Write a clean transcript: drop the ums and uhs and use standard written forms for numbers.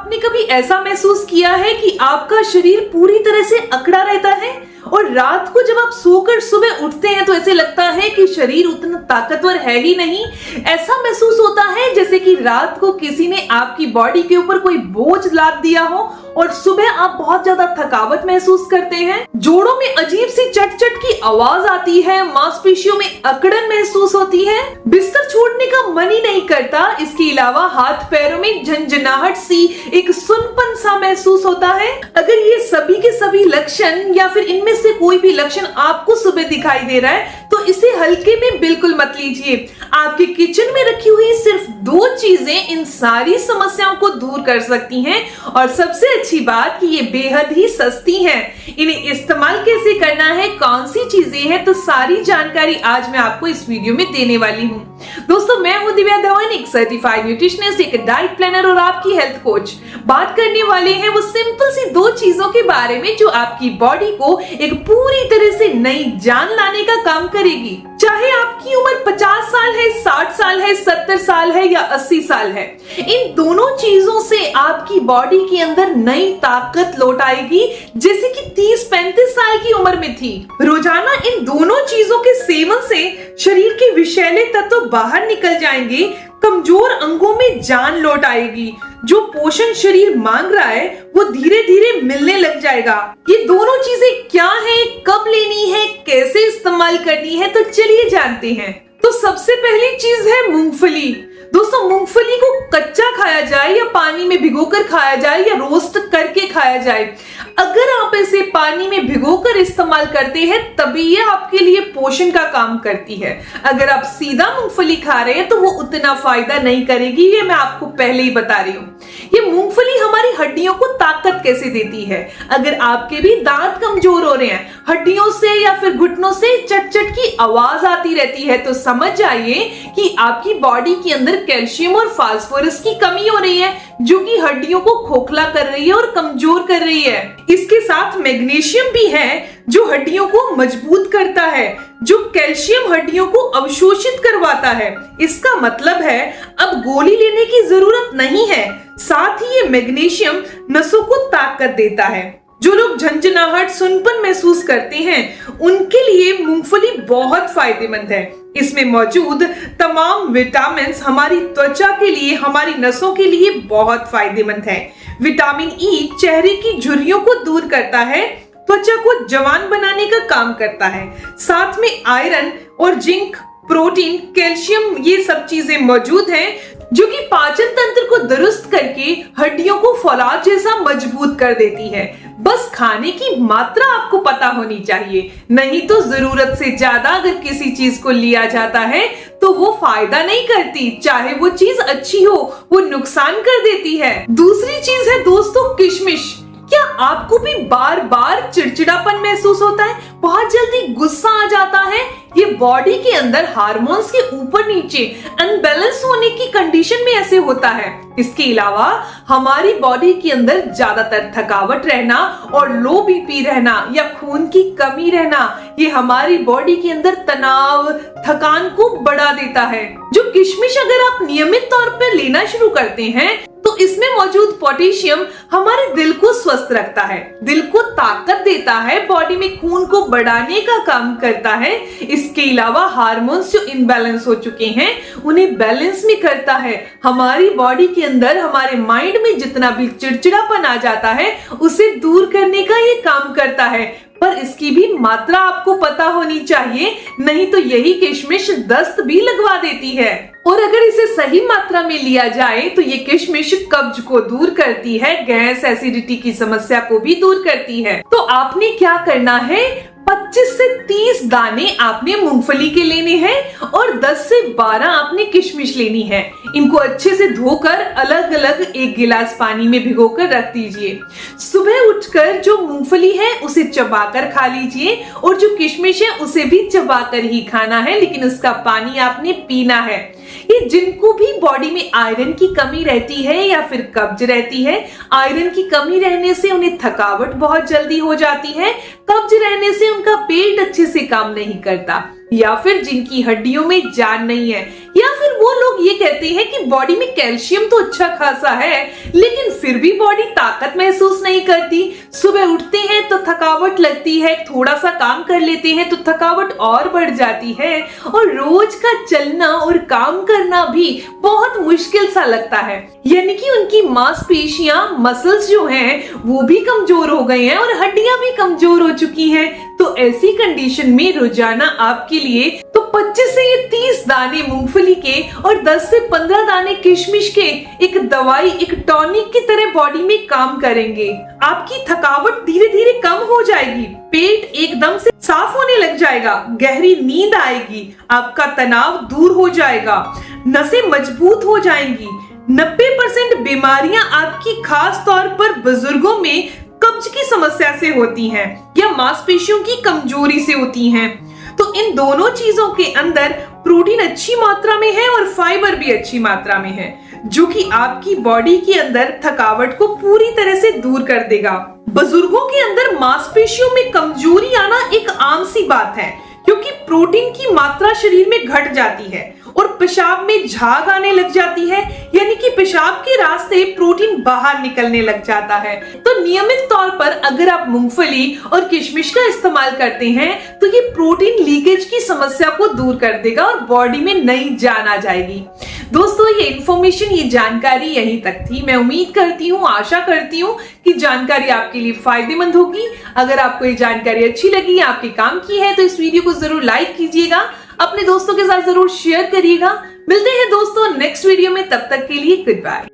आपने कभी ऐसा महसूस किया है कि आपका शरीर पूरी तरह से अकड़ा रहता है और रात को जब आप सोकर सुबह उठते हैं तो ऐसे लगता है कि शरीर उतना ताकतवर है ही नहीं। ऐसा महसूस होता है जैसे कि रात को किसी ने आपकी बॉडी के ऊपर कोई बोझ लाद दिया हो और सुबह आप बहुत ज्यादा थकावट महसूस करते हैं। जोड़ों में अजीब सी चट चट की आवाज आती है, मांसपेशियों में अकड़न महसूस होती है, बिस्तर छोड़ने का मन ही नहीं करता। इसके अलावा हाथ पैरों में झंझनाहट सी, एक सुनपन सा महसूस होता है। अगर ये सभी के सभी लक्षण या फिर इनमें से कोई भी लक्षण आपको सुबह दिखाई दे रहा है तो इसे हल्के में बिल्कुल मत लीजिए। आपके किचन में रखी हुई सिर्फ 2 चीजें इन सारी समस्याओं को दूर कर सकती हैं और सबसे अच्छी बात कि ये बेहद ही सस्ती हैं। इन्हें इस्तेमाल कैसे करना है, कौन सी चीजें हैं, तो सारी जानकारी आज मैं आपको इस वीडियो में देने वाली हूँ। दोस्तों, मैं हूँ दिव्या धवन, एक सर्टिफाइड न्यूट्रिशनिस्ट, एक डाइट प्लानर और आपकी हेल्थ कोच। बात करने वाले हैं वो सिंपल सी 2 चीजों के बारे में जो आपकी बॉडी को एक पूरी तरह से नई जान लाने का काम करेगी। चाहे आपकी उम्र 50 साल है, 60 साल है, 70 साल है या 80 साल है, इन दोनों चीजों से आपकी बॉडी के अंदर नई ताकत लौट आएगी जैसे कि 30-35 साल की उम्र में थी। रोजाना इन दोनों चीजों के सेवन से शरीर के विषैले तत्व बाहर निकल जाएंगे, कमजोर अंगों में जान लौट आएगी, जो पोषण शरीर मांग रहा है वो धीरे धीरे मिलने लग जाएगा। ये दोनों चीजें क्या है, कब लेनी है, कैसे इस्तेमाल करनी है, तो चलिए जानते हैं। तो सबसे पहली चीज है मूंगफली। दोस्तों, मूंगफली को कच्चा खाया जाए या पानी में भिगोकर खाया जाए या रोस्ट करके खाया जाए, अगर आप इसे पानी में भिगोकर इस्तेमाल करते हैं तभी ये आपके लिए पोषण का काम करती है। अगर आप सीधा मूंगफली खा रहे हैं तो वो उतना फायदा नहीं करेगी, ये मैं आपको पहले ही बता रही हूँ। ये मूंगफली हमारी हड्डियों को ताकत कैसे देती है। अगर आपके भी दांत कमजोर हो रहे हैं, हड्डियों से या फिर घुटनों से चट चट की आवाज आती रहती है, तो समझ जाइए कि आपकी बॉडी के अंदर कैल्शियम और फास्फोरस की कमी हो रही है, जो कि हड्डियों को खोखला कर रही है और कमजोर कर रही है। इसके साथ मैग्नीशियम भी है जो हड्डियों को मजबूत करता है, जो कैल्शियम हड्डियों को अवशोषित करवाता है। इसका मतलब है अब गोली लेने की जरूरत नहीं है। साथ ही ये मैग्नीशियम नसों को ताकत देता है। जो लोग झंझनाहट, सुनपन महसूस करते हैं उनके लिए मूंगफली बहुत फायदेमंद है। इसमें मौजूद तमाम विटामिन हमारी त्वचा के लिए, हमारी नसों के लिए बहुत फायदेमंद है। विटामिन ई चेहरे की झुर्रियों को दूर करता है, त्वचा को जवान बनाने का काम करता है। साथ में आयरन और जिंक, प्रोटीन, कैल्शियम, ये सब चीजें मौजूद हैं जो कि पाचन तंत्र को दुरुस्त करके हड्डियों को फौलाद जैसा मजबूत कर देती है। बस खाने की मात्रा आपको पता होनी चाहिए, नहीं तो जरूरत से ज्यादा अगर किसी चीज को लिया जाता है तो वो फायदा नहीं करती। चाहे वो चीज अच्छी हो, वो नुकसान कर देती है। दूसरी चीज है दोस्तों किशमिश। क्या आपको भी बार बार चिड़चिड़ापन महसूस होता है, बहुत जल्दी गुस्सा आ जाता है? ये बॉडी के अंदर हार्मोन्स के ऊपर नीचे अनबैलेंस होने की कंडीशन में ऐसे होता है। इसके अलावा हमारी बॉडी के अंदर ज्यादातर थकावट रहना और लो बीपी रहना या खून की कमी रहना, ये हमारी बॉडी के अंदर तनाव, थकान को बढ़ा देता है। जो किशमिश अगर आप नियमित तौर पर लेना शुरू करते हैं तो इसमें मौजूद पोटेशियम हमारे दिल को स्वस्थ रखता है, दिल को ताकत देता है, बॉडी में खून को बढ़ाने का काम करता है। इसके अलावा हार्मोन्स जो इनबैलेंस हो चुके हैं उन्हें बैलेंस में करता है। हमारी बॉडी के अंदर, हमारे माइंड में जितना भी चिड़चिड़ापन आ जाता है उसे दूर करने का ये काम करता है। पर इसकी भी मात्रा आपको पता होनी चाहिए, नहीं तो यही किशमिश दस्त भी लगवा देती है। और अगर इसे सही मात्रा में लिया जाए तो ये किशमिश कब्ज को दूर करती है, गैस, एसिडिटी की समस्या को भी दूर करती है। तो आपने क्या करना है, 25 से 30 दाने आपने मूंगफली के लेने हैं और 10 से 12 आपने किशमिश लेनी है। इनको अच्छे से धोकर अलग अलग एक गिलास पानी में भिगोकर रख दीजिए। सुबह उठकर जो मूंगफली है उसे चबाकर खा लीजिए और जो किशमिश है उसे भी चबाकर ही खाना है, लेकिन उसका पानी आपने पीना है। ये जिनको भी बॉडी में आयरन की कमी रहती है या फिर कब्ज रहती है, आयरन की कमी रहने से उन्हें थकावट बहुत जल्दी हो जाती है, कब्ज रहने से उनका पेट अच्छे से काम नहीं करता, या फिर जिनकी हड्डियों में जान नहीं है, या फिर वो लोग ये कहते हैं कि बॉडी में कैल्शियम तो अच्छा खासा है लेकिन फिर भी बॉडी ताकत महसूस नहीं करती। सुबह उठते हैं तो थकावट लगती है, थोड़ा सा काम कर लेते हैं तो थकावट और बढ़ जाती है और रोज का चलना और काम करना भी बहुत मुश्किल सा लगता है। यानी कि उनकी मांसपेशियां, मसल्स जो हैं वो भी कमजोर हो गए हैं और हड्डियां भी कमजोर हो चुकी हैं। तो ऐसी कंडीशन में रोजाना आपके लिए तो 25 से 30 दाने मूंगफली के और 10 से 15 दाने किशमिश के एक दवाई, एक टॉनिक की तरह बॉडी में काम करेंगे। आपकी थकावट धीरे धीरे कम हो जाएगी, पेट एकदम से साफ होने लग जाएगा, गहरी नींद आएगी, आपका तनाव दूर हो जाएगा, नसें मजबूत हो जाएंगी। 90% बीमारियां आपकी खास तौर पर बुजुर्गों में कब्ज की समस्या से होती हैं या मांसपेशियों की कमजोरी से होती हैं। तो इन दोनों चीजों के अंदर प्रोटीन अच्छी मात्रा में है और फाइबर भी अच्छी मात्रा में है, जो कि आपकी बॉडी के अंदर थकावट को पूरी तरह से दूर कर देगा। बुजुर्गों के अंदर मांसपेशियों में कमजोरी आना एक आम सी बात है, क्योंकि प्रोटीन की मात्रा शरीर में घट जाती है और पेशाब में झाग आने लग जाती है, यानी कि पेशाब के रास्ते प्रोटीन बाहर निकलने लग जाता है। तो नियमित तौर पर अगर आप मूंगफली और किशमिश का इस्तेमाल करते हैं तो ये प्रोटीन लीकेज की समस्या को दूर कर देगा और बॉडी में नई जान आ जाएगी। दोस्तों, ये इन्फॉर्मेशन, ये जानकारी यहीं तक थी। मैं उम्मीद करती हूँ, आशा करती हूँ कि जानकारी आपके लिए फायदेमंद होगी। अगर आपको ये जानकारी अच्छी लगी, आपके काम की है, तो इस वीडियो को जरूर लाइक कीजिएगा, अपने दोस्तों के साथ जरूर शेयर करिएगा। मिलते हैं दोस्तों नेक्स्ट वीडियो में, तब तक के लिए गुड बाय।